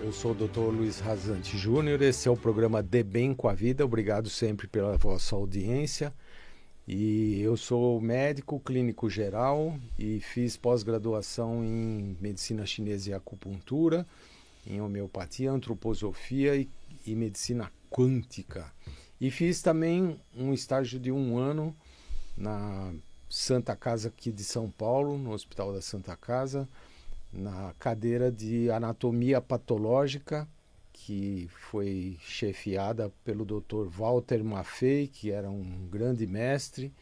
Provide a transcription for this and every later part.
Eu sou o Dr. Luiz Rasante Júnior, esse é o programa De Bem com a Vida. Obrigado sempre pela vossa audiência. E eu sou médico clínico geral e fiz pós-graduação em medicina chinesa e acupuntura, em homeopatia, antroposofia e medicina quântica. E fiz também um estágio de 1 ano na Santa Casa aqui de São Paulo, no Hospital da Santa Casa, na cadeira de anatomia patológica, que foi chefiada pelo Dr. Walter Maffei, que era um grande mestre.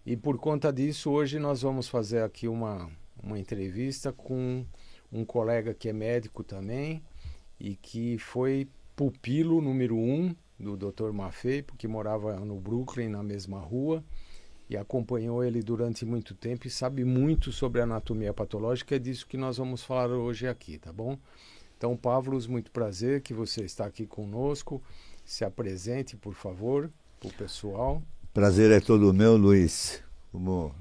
E por conta disso, hoje nós vamos fazer aqui uma entrevista com um colega que é médico também e que foi pupilo número 1 do Dr. Maffei, porque morava no Brooklyn, na mesma rua, e acompanhou ele durante muito tempo e sabe muito sobre anatomia patológica. É disso que nós vamos falar hoje aqui, tá bom? Então, Pavlos, muito prazer que você está aqui conosco. Se apresente, por favor, para o pessoal. Prazer é todo meu, Luiz. Como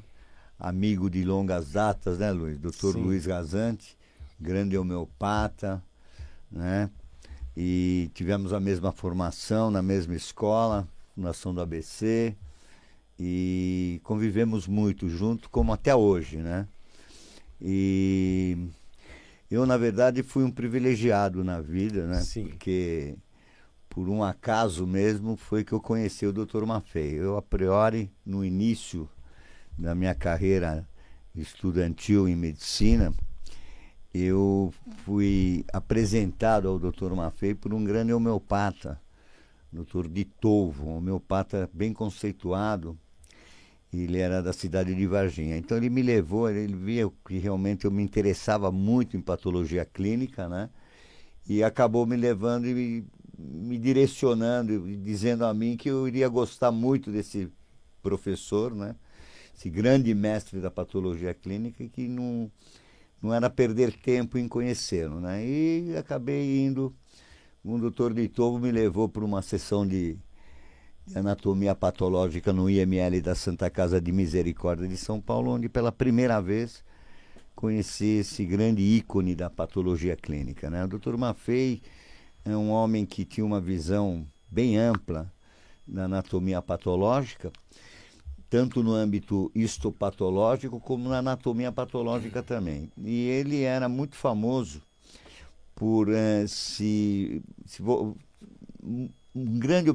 amigo de longas datas, né, Luiz? Dr. Sim. Luiz Rasante, grande homeopata, né? E tivemos a mesma formação na mesma escola, Fundação do ABC, e convivemos muito junto, como até hoje, né? E eu, na verdade, fui um privilegiado na vida, né? Sim. Porque, por um acaso mesmo, foi que eu conheci o Dr. Maffei. Eu, a priori, no início da minha carreira estudantil em medicina, eu fui apresentado ao Dr. Maffei por um grande homeopata, Dr. Ditolvo, um homeopata bem conceituado. Ele era da cidade de Varginha. Então ele me levou, ele via que realmente eu me interessava muito em patologia clínica, né? E acabou me levando e me direcionando, e dizendo a mim que eu iria gostar muito desse professor, né? Esse grande mestre da patologia clínica, e que não era perder tempo em conhecê-lo, né? E acabei indo, o doutor Ditolvo me levou para uma sessão de anatomia patológica no IML da Santa Casa de Misericórdia de São Paulo, onde pela primeira vez conheci esse grande ícone da patologia clínica, né? O Dr. Maffei é um homem que tinha uma visão bem ampla da anatomia patológica, tanto no âmbito histopatológico como na anatomia patológica também. E ele era muito famoso por um grande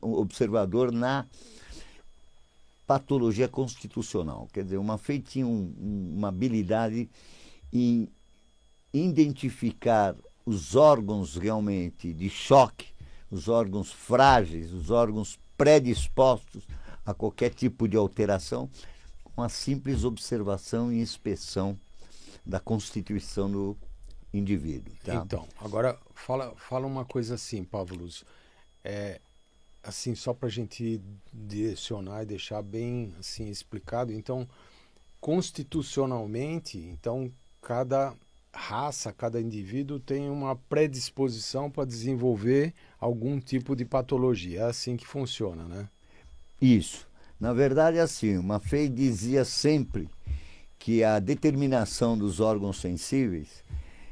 observador na patologia constitucional. Quer dizer, o Maffei tinha uma habilidade em identificar os órgãos realmente de choque, os órgãos frágeis, os órgãos predispostos a qualquer tipo de alteração, com a simples observação e inspeção da constituição do indivíduo. Tá? Então, agora fala uma coisa assim, Pavlos. Assim, só para a gente direcionar e deixar bem assim explicado. Então, constitucionalmente, então cada raça, cada indivíduo tem uma predisposição para desenvolver algum tipo de patologia. É assim que funciona, né? Isso. Na verdade, é assim, o Maffei dizia sempre que a determinação dos órgãos sensíveis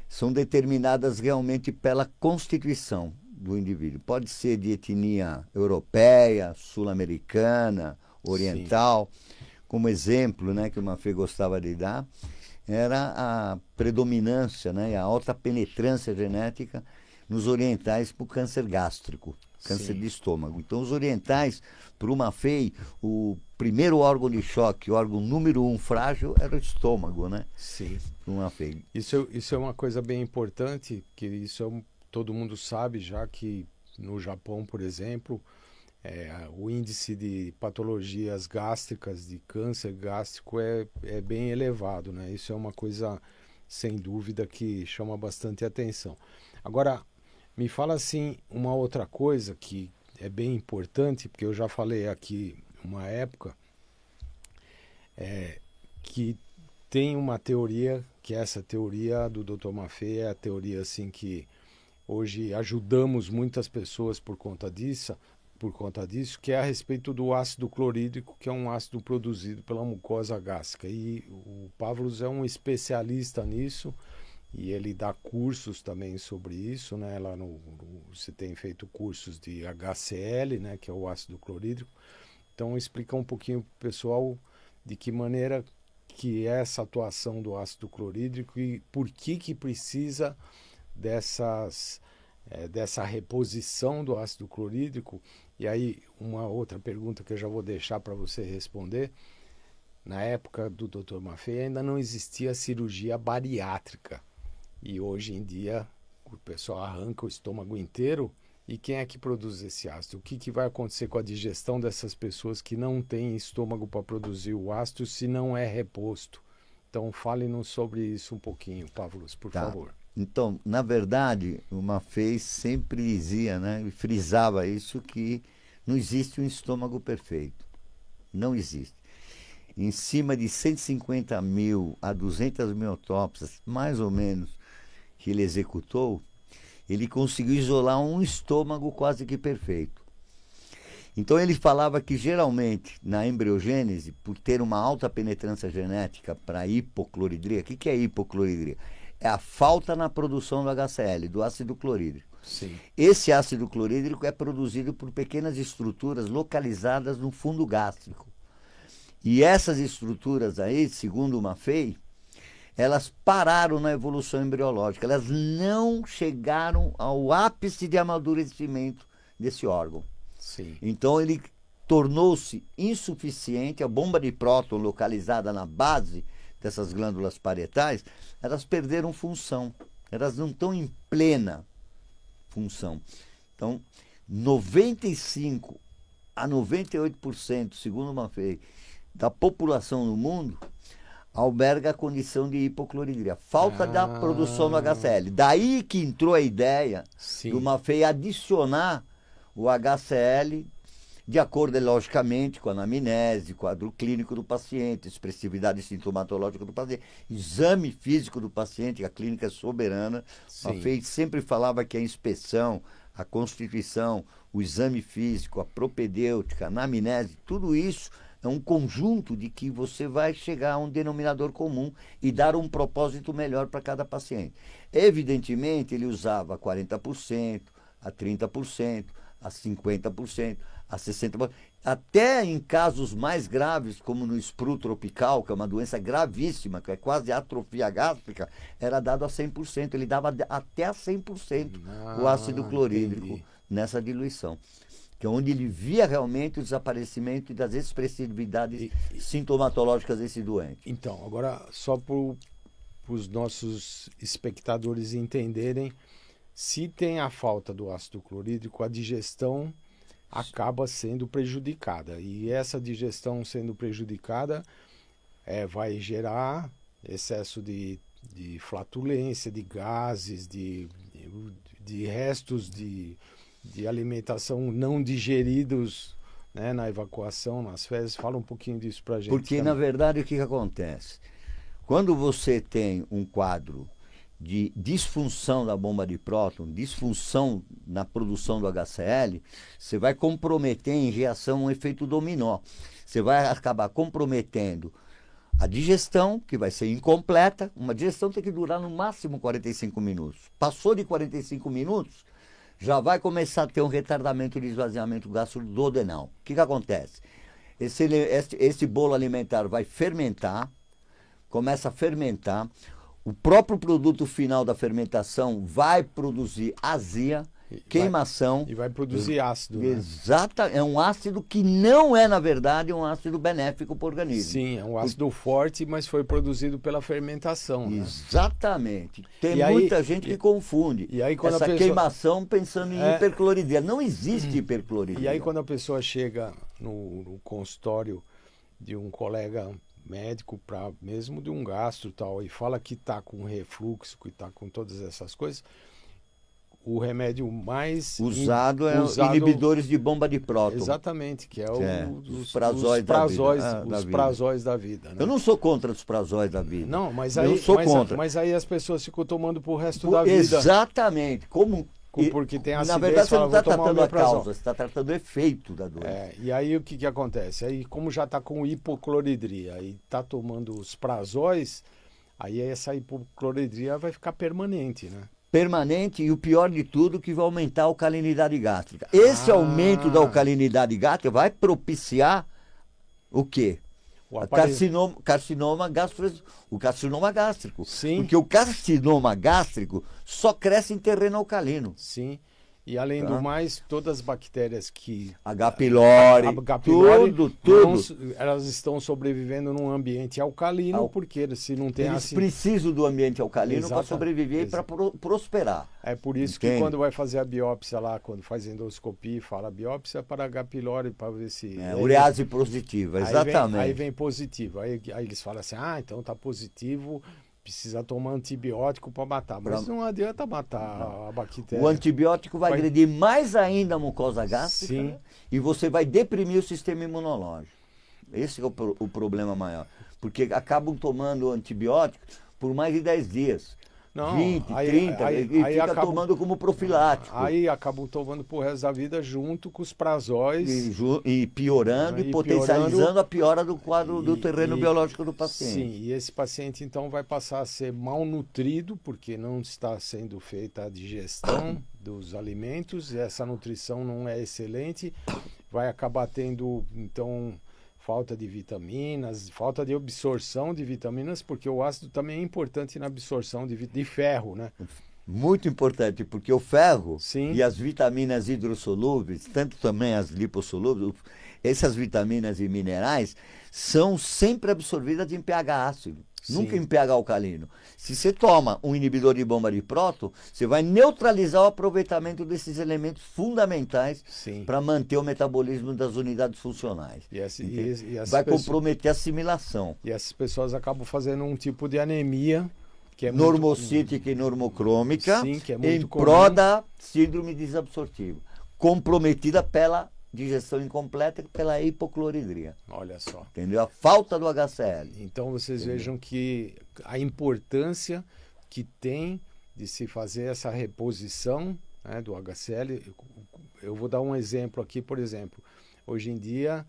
são determinadas realmente pela constituição do indivíduo. Pode ser de etnia europeia, sul-americana, oriental. Sim. Como exemplo, né, que o Maffei gostava de dar, era a predominância, né, a alta penetrância genética nos orientais para o câncer gástrico, câncer Sim. de estômago. Então, os orientais, para o Maffei, o primeiro órgão de choque, o órgão número 1 frágil, era o estômago, né? Sim. Para o Maffei. Isso é uma coisa bem importante, que todo mundo sabe já que no Japão, por exemplo, o índice de patologias gástricas, de câncer gástrico é bem elevado, né? Isso é uma coisa, sem dúvida, que chama bastante atenção. Agora, me fala assim, uma outra coisa que é bem importante, porque eu já falei aqui uma época, que tem uma teoria, que essa teoria do Dr. Maffei é a teoria assim que hoje ajudamos muitas pessoas por conta disso, que é a respeito do ácido clorídrico, que é um ácido produzido pela mucosa gástrica. E o Pavlos é um especialista nisso e ele dá cursos também sobre isso, né? Lá você tem feito cursos de HCl, né? Que é o ácido clorídrico. Então explica um pouquinho para o pessoal de que maneira que é essa atuação do ácido clorídrico e por que precisa dessa reposição do ácido clorídrico. E aí uma outra pergunta que eu já vou deixar para você responder. Na época do Dr. Maffei ainda não existia cirurgia bariátrica. E hoje em dia o pessoal arranca o estômago inteiro. E quem é que produz esse ácido? O que vai acontecer com a digestão dessas pessoas que não têm estômago para produzir o ácido se não é reposto? Então fale-nos sobre isso um pouquinho, Pavlos, por favor. Então, na verdade, o Maffei sempre dizia, né, e frisava isso, que não existe um estômago perfeito. Não existe. Em cima de 150 mil a 200 mil autópsias, mais ou menos, que ele executou, ele conseguiu isolar um estômago quase que perfeito. Então ele falava que geralmente na embriogênese, por ter uma alta penetrância genética para hipocloridria, o que é hipocloridria? É a falta na produção do HCl, do ácido clorídrico. Sim. Esse ácido clorídrico é produzido por pequenas estruturas localizadas no fundo gástrico. E essas estruturas aí, segundo o Maffei, elas pararam na evolução embriológica, elas não chegaram ao ápice de amadurecimento desse órgão. Sim. Então ele tornou-se insuficiente, a bomba de próton localizada na base dessas glândulas parietais, elas perderam função, elas não estão em plena função. Então, 95 a 98%, segundo o Maffei, da população no mundo alberga a condição de hipocloridria, falta da produção do HCl. Daí que entrou a ideia do Maffei adicionar o HCl de acordo, logicamente, com a anamnese, quadro clínico do paciente, expressividade sintomatológica do paciente, exame físico do paciente, a clínica é soberana. O Maffei sempre falava que a inspeção, a constituição, o exame físico, a propedêutica, a anamnese, tudo isso é um conjunto de que você vai chegar a um denominador comum e dar um propósito melhor para cada paciente. Evidentemente, ele usava 40%, a 30%, a 50%, a 60%. Até em casos mais graves, como no SPRU tropical, que é uma doença gravíssima, que é quase atrofia gástrica, era dado a 100%. Ele dava até a 100% o ácido clorídrico nessa diluição. Que é onde ele via realmente o desaparecimento das expressividades sintomatológicas desse doente. Então, agora só para os nossos espectadores entenderem, se tem a falta do ácido clorídrico, a digestão acaba sendo prejudicada. E essa digestão sendo prejudicada vai gerar excesso de flatulência, de gases, de restos de alimentação não digeridos, né, na evacuação, nas fezes. Fala um pouquinho disso para a gente. Porque, na verdade, o que acontece? Quando você tem um quadro de disfunção da bomba de próton, disfunção na produção do HCl, você vai comprometer em reação um efeito dominó. Você vai acabar comprometendo a digestão, que vai ser incompleta. Uma digestão tem que durar no máximo 45 minutos. Passou de 45 minutos, já vai começar a ter um retardamento de esvaziamento gastroduodenal. O que acontece? Esse bolo alimentar vai fermentar, começa a fermentar, o próprio produto final da fermentação vai produzir azia, queimação. E vai produzir ácido. Exato, né? É um ácido que não é, na verdade, um ácido benéfico para o organismo. Sim, é um ácido forte, mas foi produzido pela fermentação. Né? Exatamente. Tem muita gente que confunde essa queimação pensando em hipercloridria. Não existe hipercloridria. E aí quando a pessoa chega no consultório de um colega médico, mesmo de um gastro tal, e fala que está com refluxo, que está com todas essas coisas, o remédio mais usado inibidores de bomba de próton. Exatamente, que é os prazóis da vida. Né? Eu não sou contra os prazóis da vida. Não, mas contra. Mas aí as pessoas ficam tomando pro resto da vida. Exatamente. Porque tem acidez, na verdade, você não está tratando a causa, você está tratando o efeito da doença. E aí o que acontece? Aí, como já está com hipocloridria e está tomando os prazóis, Aí essa hipocloridria vai ficar permanente, né? Permanente, e o pior de tudo, que vai aumentar a alcalinidade gástrica. Esse aumento da alcalinidade gástrica vai propiciar o quê? O O carcinoma gástrico. Sim. Porque o carcinoma gástrico só cresce em terreno alcalino. Sim. E além do mais, todas as bactérias que... H. pylori, tudo. Elas estão sobrevivendo num ambiente alcalino, porque se não tem Eles precisam do ambiente alcalino para sobreviver e para prosperar. É por isso que quando vai fazer a biópsia lá, quando faz endoscopia, fala biópsia para H. pylori, para ver se... urease positiva, exatamente. Aí vem positivo. Aí eles falam assim, então tá positivo... Precisa tomar antibiótico para matar, mas não adianta matar a bactéria. O antibiótico vai agredir mais ainda a mucosa gástrica. Sim. Né? E você vai deprimir o sistema imunológico. Esse é o problema maior. Porque acabam tomando antibiótico por mais de 10 dias. Não, 20, 30, e fica tomando como profilático. Aí acabam tomando pro resto da vida junto com os prazóis. E piorando e potencializando a piora do quadro do terreno biológico do paciente. Sim, e esse paciente então vai passar a ser malnutrido, porque não está sendo feita a digestão dos alimentos, e essa nutrição não é excelente, vai acabar tendo, então... falta de vitaminas, falta de absorção de vitaminas, porque o ácido também é importante na absorção de ferro, né? Muito importante, porque o ferro Sim. e as vitaminas hidrossolúveis, tanto também as lipossolúveis, essas vitaminas e minerais são sempre absorvidas em pH ácido. Sim. Nunca em pH alcalino. Se você toma um inibidor de bomba de próton, você vai neutralizar o aproveitamento desses elementos fundamentais para manter o metabolismo das unidades funcionais. Vai comprometer a assimilação. E essas pessoas acabam fazendo um tipo de anemia que é normocítica e normocrômica, que é muito em prol da síndrome desabsortiva, comprometida pela digestão incompleta pela hipocloridria. Olha só. Entendeu? A falta do HCl. Então vocês vejam que a importância que tem de se fazer essa reposição, né, do HCl. Eu vou dar um exemplo aqui, por exemplo. Hoje em dia,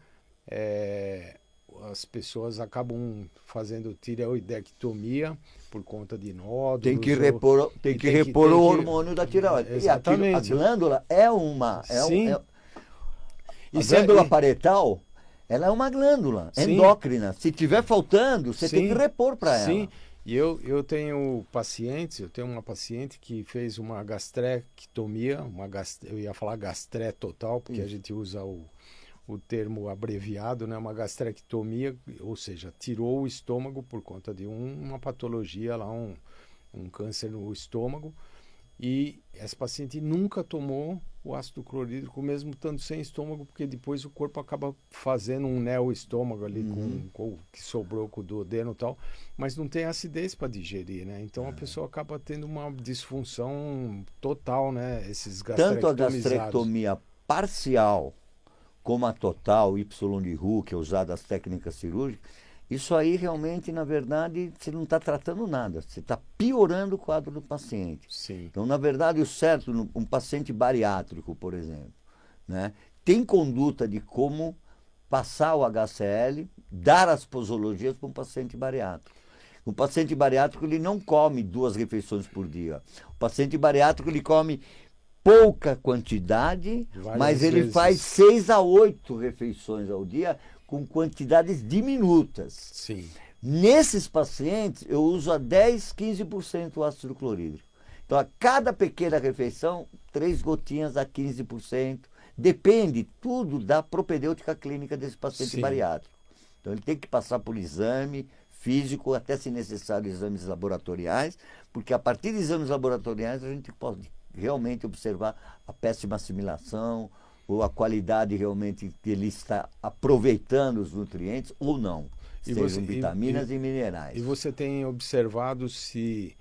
as pessoas acabam fazendo tireoidectomia por conta de nódulos. Tem que repor o hormônio da tireoide. Exatamente. E a glândula é uma... Sim. A glândula parietal, ela é uma glândula endócrina. Se tiver faltando, você tem que repor para ela. Sim, e eu tenho uma paciente que fez uma gastrectomia, eu ia falar gastré total, porque a gente usa o termo abreviado, né? Uma gastrectomia, ou seja, tirou o estômago por conta de uma patologia lá, um câncer no estômago. E essa paciente nunca tomou o ácido clorídrico, mesmo estando sem estômago, porque depois o corpo acaba fazendo um neoestômago ali com o que sobrou com o duodeno e tal, mas não tem acidez para digerir, né? Então a pessoa acaba tendo uma disfunção total, né? Esses gastrectomizados. Tanto a gastrectomia parcial como a total, Y de Roux, que é usada as técnicas cirúrgicas, isso aí realmente, na verdade, você não está tratando nada, você está piorando o quadro do paciente. Sim. Então, na verdade, o certo, um paciente bariátrico, por exemplo, né, tem conduta de como passar o HCl, dar as posologias para um paciente bariátrico. O paciente bariátrico ele não come 2 refeições por dia. O paciente bariátrico ele come pouca quantidade, mas ele faz 6 a 8 refeições ao dia, com quantidades diminutas. Sim. Nesses pacientes, eu uso a 10, 15% o ácido clorídrico. Então, a cada pequena refeição, 3 gotinhas a 15%. Depende tudo da propedêutica clínica desse paciente bariátrico. Então, ele tem que passar por exame físico, até se necessário exames laboratoriais, porque a partir de exames laboratoriais a gente pode realmente observar a péssima assimilação, ou a qualidade realmente que ele está aproveitando os nutrientes ou não, sejam vitaminas e minerais. E você tem observado se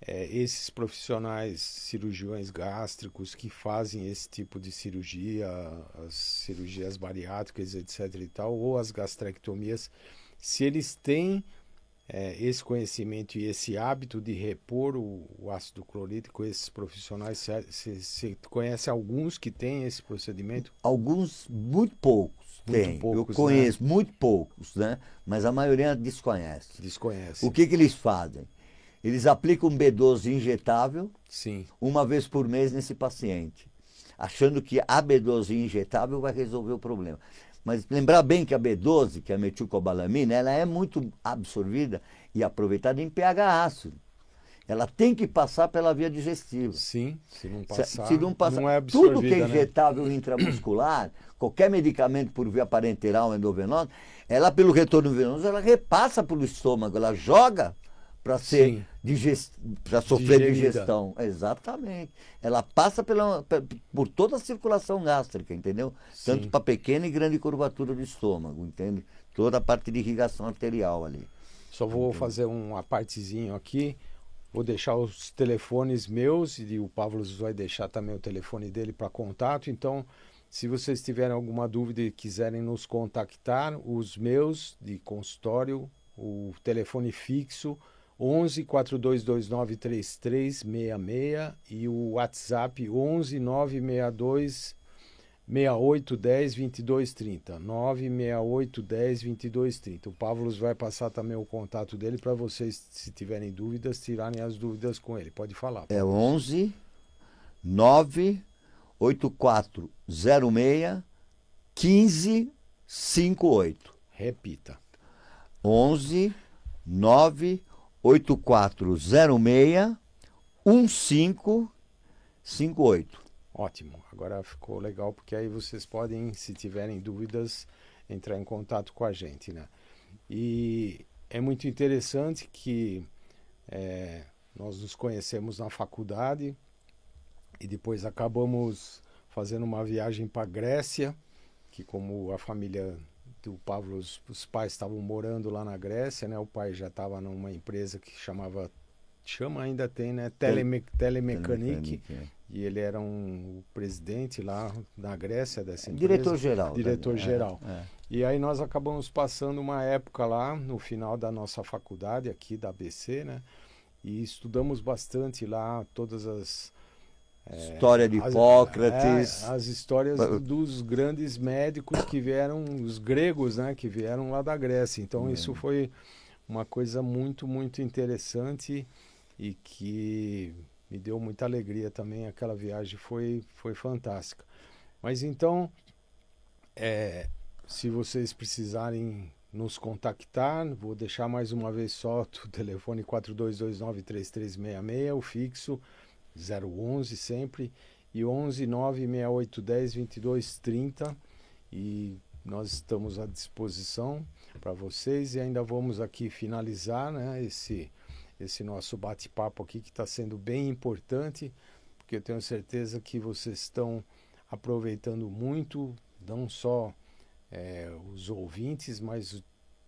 esses profissionais cirurgiões gástricos que fazem esse tipo de cirurgia, as cirurgias bariátricas, etc. e tal, ou as gastrectomias, se eles têm esse conhecimento e esse hábito de repor o ácido clorídrico, esses profissionais, você conhece alguns que têm esse procedimento? Alguns, muito poucos, tem. Eu conheço, né? Muito poucos, né? Mas a maioria desconhece. Desconhece. O que eles fazem? Eles aplicam um B12 injetável, sim, uma vez por mês nesse paciente, achando que a B12 injetável vai resolver o problema. Mas lembrar bem que a B12, que é a metilcobalamina, ela é muito absorvida e aproveitada em pH ácido. Ela tem que passar pela via digestiva. Sim, se não passar, se não, passar não é absorvida, tudo que é né? injetável intramuscular, qualquer medicamento por via parenteral endovenosa, ela pelo retorno venoso, ela repassa pelo estômago, ela joga para ser para sofrer digestão. Exatamente. Ela passa por toda a circulação gástrica, entendeu? Sim. Tanto para pequena e grande curvatura do estômago, entende? Toda a parte de irrigação arterial ali. Só vou fazer uma partezinho aqui. Vou deixar os telefones meus e o Pavlos vai deixar também o telefone dele para contato. Então, se vocês tiverem alguma dúvida e quiserem nos contactar, os meus de consultório, o telefone fixo 11 4229 3366 e o WhatsApp 11 962 6810 2230 96810 2230. O Pavlos vai passar também o contato dele para vocês, se tiverem dúvidas, tirarem as dúvidas com ele. Pode falar, Pavlos. É 11 98406 1558. Repita. 11 98406 1558. Ótimo. Agora ficou legal porque aí vocês podem, se tiverem dúvidas, entrar em contato com a gente, né? E é muito interessante que nós nos conhecemos na faculdade e depois acabamos fazendo uma viagem para a Grécia, que como a família do Pavlos, os pais estavam morando lá na Grécia, né? O pai já estava numa empresa que ainda tem, né? Telemecanique. E ele era o presidente lá na Grécia dessa empresa. Diretor-geral. Diretor-geral. E aí nós acabamos passando uma época lá, no final da nossa faculdade aqui da ABC, né? E estudamos bastante lá todas as... História de Hipócrates. As histórias dos grandes médicos que vieram, os gregos, né? Que vieram lá da Grécia. Então isso foi uma coisa muito, muito interessante e que me deu muita alegria também. Aquela viagem foi fantástica. Mas então, se vocês precisarem nos contactar, vou deixar mais uma vez só o telefone 4229-3366, o fixo 011 sempre, e 11 96810 2230, e nós estamos à disposição para vocês. E ainda vamos aqui finalizar, né, esse nosso bate-papo aqui, que está sendo bem importante, porque eu tenho certeza que vocês estão aproveitando muito, não só os ouvintes, mas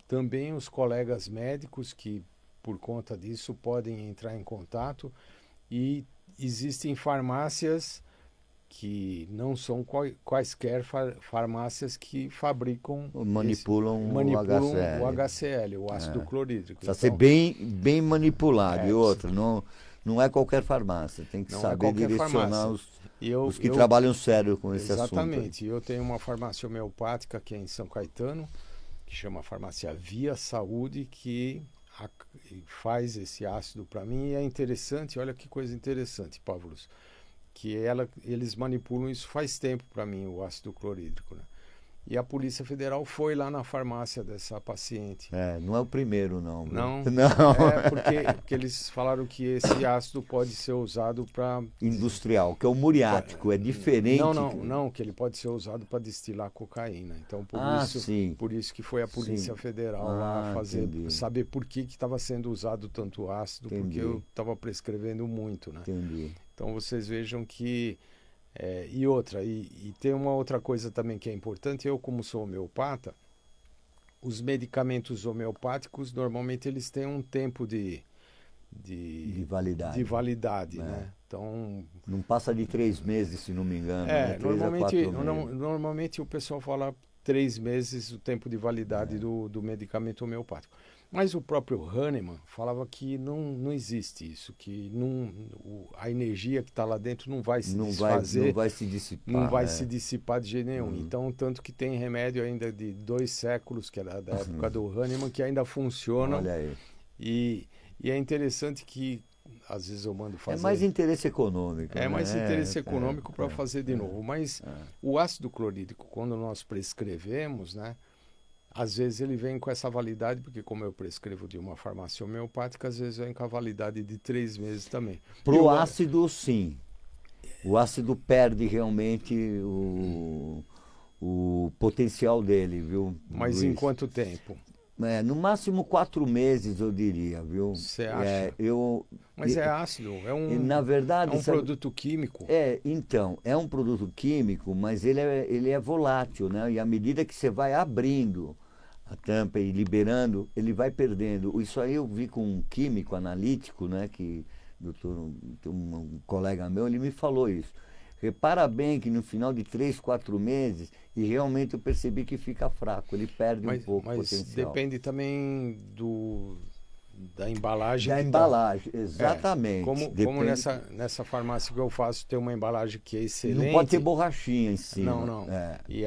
também os colegas médicos que, por conta disso, podem entrar em contato. E existem farmácias que não são quaisquer farmácias que fabricam... Manipulam o HCl, o ácido clorídrico. Precisa ser bem manipulado. E outra, não é qualquer farmácia. Tem que saber direcionar os que trabalham sério com esse assunto. Exatamente. Eu tenho uma farmácia homeopática aqui em São Caetano, que chama Farmácia Via Saúde, que faz esse ácido para mim. E é interessante, olha que coisa interessante, Pavlos, que eles manipulam isso faz tempo para mim, o ácido clorídrico, né? E a Polícia Federal foi lá na farmácia dessa paciente. Não é o primeiro, não. Não. Porque eles falaram que esse ácido pode ser usado para... Industrial, que é o muriático, é diferente. Não, que ele pode ser usado para destilar cocaína. Então, por isso que foi a Polícia Federal lá saber por que estava sendo usado tanto ácido, porque eu estava prescrevendo muito, né? Entendi. Então, vocês vejam que... E tem uma outra coisa também que é importante. Eu, como sou homeopata, os medicamentos homeopáticos, normalmente eles têm um tempo de validade, né? Então, não passa de 3 meses, se não me engano. Né? Normalmente o pessoal fala 3 meses o tempo de validade do medicamento homeopático. Mas o próprio Hahnemann falava que não existe isso, que a energia que está lá dentro não vai se Não desfazer, vai se dissipar. não vai se dissipar de jeito nenhum. Então, tanto que tem remédio ainda de 2 séculos, que era da época do Hahnemann, que ainda funcionam. Olha aí. E é interessante que, às vezes eu mando fazer... É mais interesse econômico. É mais né? interesse econômico para fazer de novo. Mas é. o ácido clorídrico, quando nós prescrevemos, né? Às vezes ele vem com essa validade, porque como eu prescrevo de uma farmácia homeopática, às vezes vem com a validade de 3 meses também. Para o ácido, sim. O ácido perde realmente o potencial dele, viu? Mas Luiz? em quanto tempo? No máximo 4 meses, eu diria, viu? Você acha? Mas é ácido, na verdade, é um produto químico. Então, é um produto químico, mas ele é volátil, né? E à medida que você vai abrindo a tampa e liberando, ele vai perdendo. Isso aí eu vi com um químico analítico, né? Que um colega meu, ele me falou isso. Repara bem que no final de 3, 4 meses, e realmente eu percebi que fica fraco, ele perde um pouco o potencial. Mas depende também da embalagem. Da embalagem, exatamente. Como nessa farmácia que eu faço, tem uma embalagem que é excelente. Não pode ter borrachinha em cima. Não. E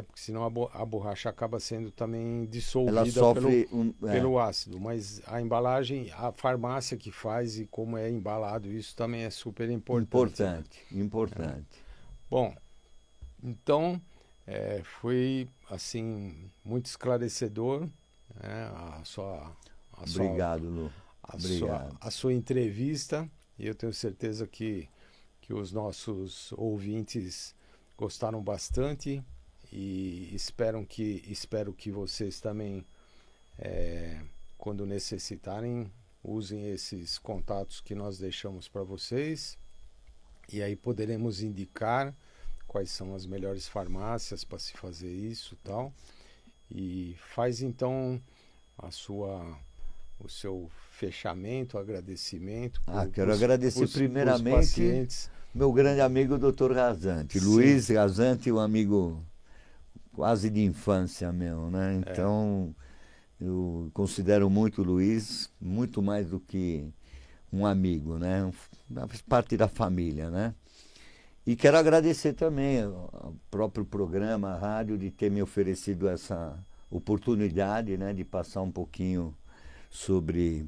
porque senão a borracha acaba sendo também dissolvida ela sofre pelo ácido. Mas a embalagem, a farmácia que faz e como é embalado, isso também é super importante. Importante. Bom, então foi assim muito esclarecedor, né, Obrigado, Lu. Obrigado. A sua entrevista, e eu tenho certeza que os nossos ouvintes gostaram bastante e espero que vocês também, quando necessitarem, usem esses contatos que nós deixamos para vocês e aí poderemos indicar quais são as melhores farmácias para se fazer isso e tal. E faz então o seu fechamento, agradecimento. Quero agradecer primeiramente meu grande amigo Dr. Razanti. Sim. Luiz Razanti, um amigo quase de infância meu, né? Então, eu considero muito o Luiz, muito mais do que um amigo, né? Faz parte da família, né? E quero agradecer também ao próprio programa, a rádio, de ter me oferecido essa oportunidade, né, de passar um pouquinho sobre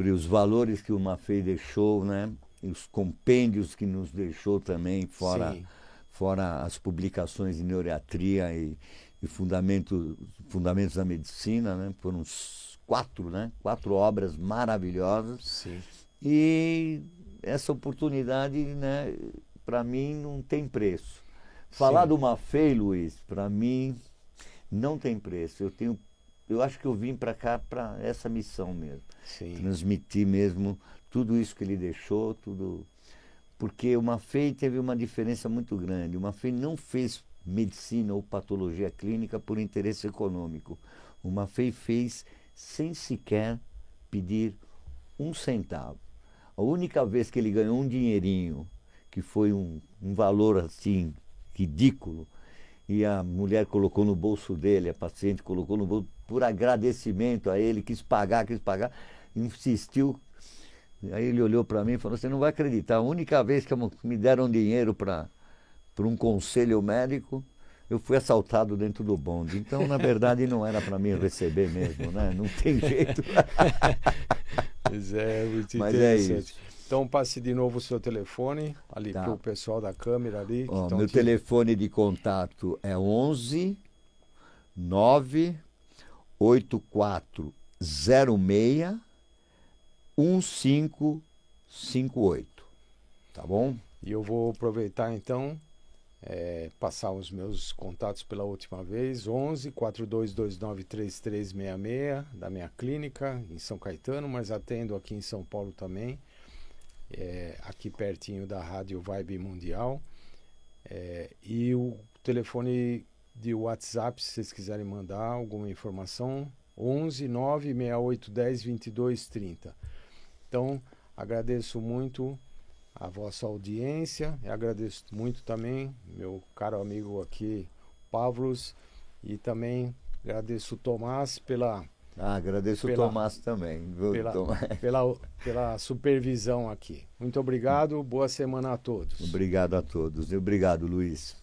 os valores que o Maffei deixou, né, e os compêndios que nos deixou também, fora as publicações de neuroiatria e fundamentos da medicina, né, foram uns 4 obras maravilhosas. Sim. E essa oportunidade, né, para mim não tem preço. Falar do Maffei, Luiz, para mim não tem preço. Eu acho que eu vim para cá para essa missão mesmo. Sim. Transmitir mesmo tudo isso que ele deixou, tudo. Porque o Maffei teve uma diferença muito grande. O Maffei não fez medicina ou patologia clínica por interesse econômico. O Maffei fez sem sequer pedir um centavo. A única vez que ele ganhou um dinheirinho, que foi um valor assim ridículo, e a mulher colocou no bolso dele, a paciente colocou no bolso, por agradecimento a ele, quis pagar, insistiu. Aí ele olhou para mim e falou: você não vai acreditar, a única vez que me deram dinheiro para um conselho médico, eu fui assaltado dentro do bonde. Então, na verdade, não era para mim receber mesmo, né? Não tem jeito. Pois é, muito Mas interessante. É isso. Então passe de novo o seu telefone ali para o pessoal da câmera ali. Meu telefone de contato é 11 98406 1558. Tá bom? E eu vou aproveitar então, passar os meus contatos pela última vez: 11 4229 3366 da minha clínica em São Caetano, mas atendo aqui em São Paulo também. Aqui pertinho da Rádio Vibe Mundial, e o telefone de WhatsApp, se vocês quiserem mandar alguma informação, 11 96810 2230. Então, agradeço muito a vossa audiência, e agradeço muito também meu caro amigo aqui, Pavlos, e também agradeço o Tomás pela Agradeço o Tomás também. Viu, Tomás? Pela supervisão aqui. Muito obrigado, boa semana a todos. Obrigado a todos. Obrigado, Luiz.